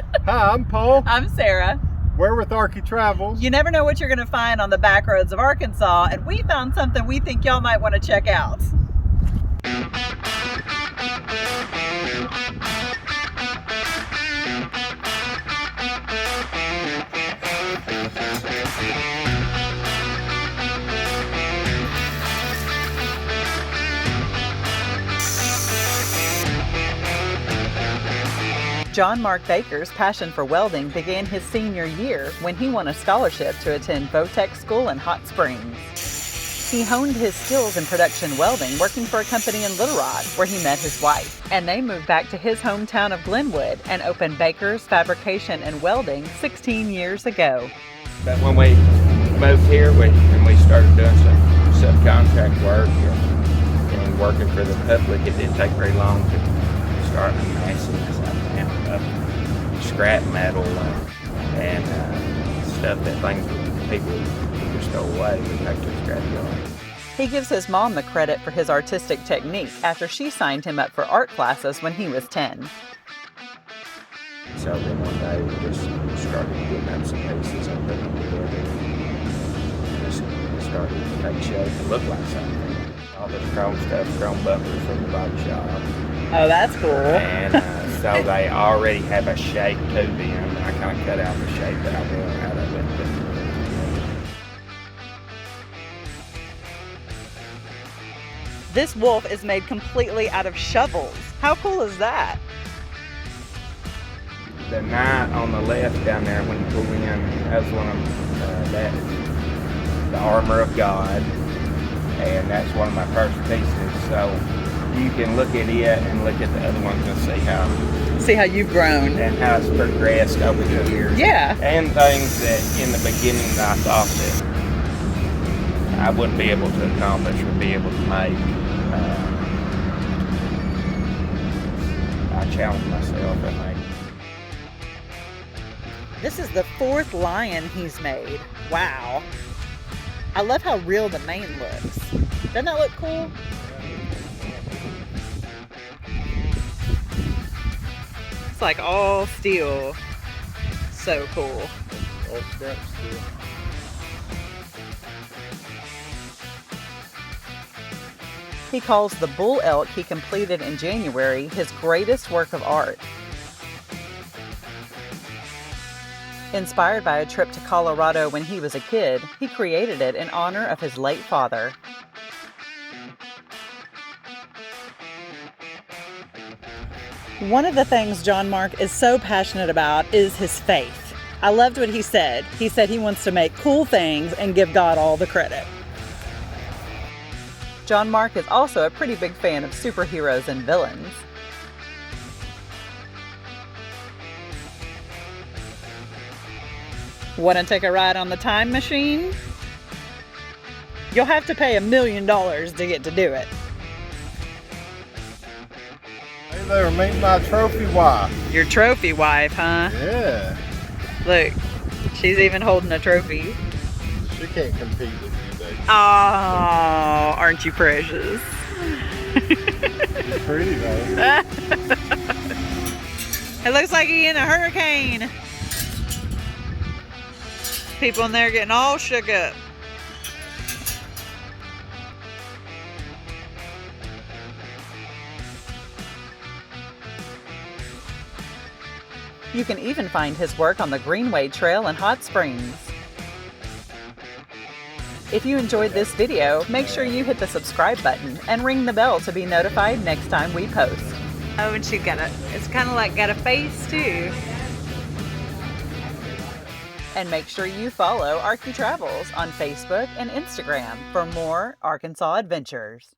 Hi, I'm Paul. I'm Sarah. We're with Arkie Travels. You never know what you're going to find on the back roads of Arkansas, and we found something we think y'all might want to check out. John Mark Baker's passion for welding began his senior year when he won a scholarship to attend Votech School in Hot Springs. He honed his skills in production welding working for a company in Little Rock where he met his wife, and they moved back to his hometown of Glenwood and opened Baker's Fabrication and Welding 16 years ago. But when we moved here and we started doing some subcontract work and working for the public, it didn't take very long to start amassing this up scrap metal and stuff that people just throw away. We take to the scrap yard. He gives his mom the credit for his artistic technique after she signed him up for art classes when he was 10. So then one day we just started getting up some pieces and putting them together. And it started to take shape and look like something. All this chrome stuff, chrome bumpers from the body shop. Oh, that's cool. And so they already have a shape to them. I kind of cut out the shape that I want out of it. This wolf is made completely out of shovels. How cool is that? The knight on the left down there, when you pull in, that's one of that is the armor of God, and that's one of my first pieces. So you can look at it and look at the other ones and see how you've grown and how it's progressed over the years. Yeah. And things that in the beginning that I thought that I wouldn't be able to accomplish or be able to make. I challenged myself, I think. This is the 4th lion he's made. Wow. I love how real the mane looks. Doesn't that look cool? It's like all steel. So cool. All scrap steel. He calls the bull elk he completed in January his greatest work of art. Inspired by a trip to Colorado when he was a kid, he created it in honor of his late father. One of the things John Mark is so passionate about is his faith. I loved what he said. He said he wants to make cool things and give God all the credit. John Mark is also a pretty big fan of superheroes and villains. Want to take a ride on the time machine? You'll have to pay $1 million to get to do it. Hey there, meet my trophy wife. Your trophy wife, huh? Yeah. Look, she's even holding a trophy. She can't compete with you, baby. Oh, aren't you precious? She's pretty, though. It looks like he's in a hurricane. People in there getting all shook up. You can even find his work on the Greenway Trail in Hot Springs. If you enjoyed this video, make sure you hit the subscribe button and ring the bell to be notified next time we post. Oh, and she it's kind of like got a face too. And make sure you follow Arkie Travels on Facebook and Instagram for more Arkansas adventures.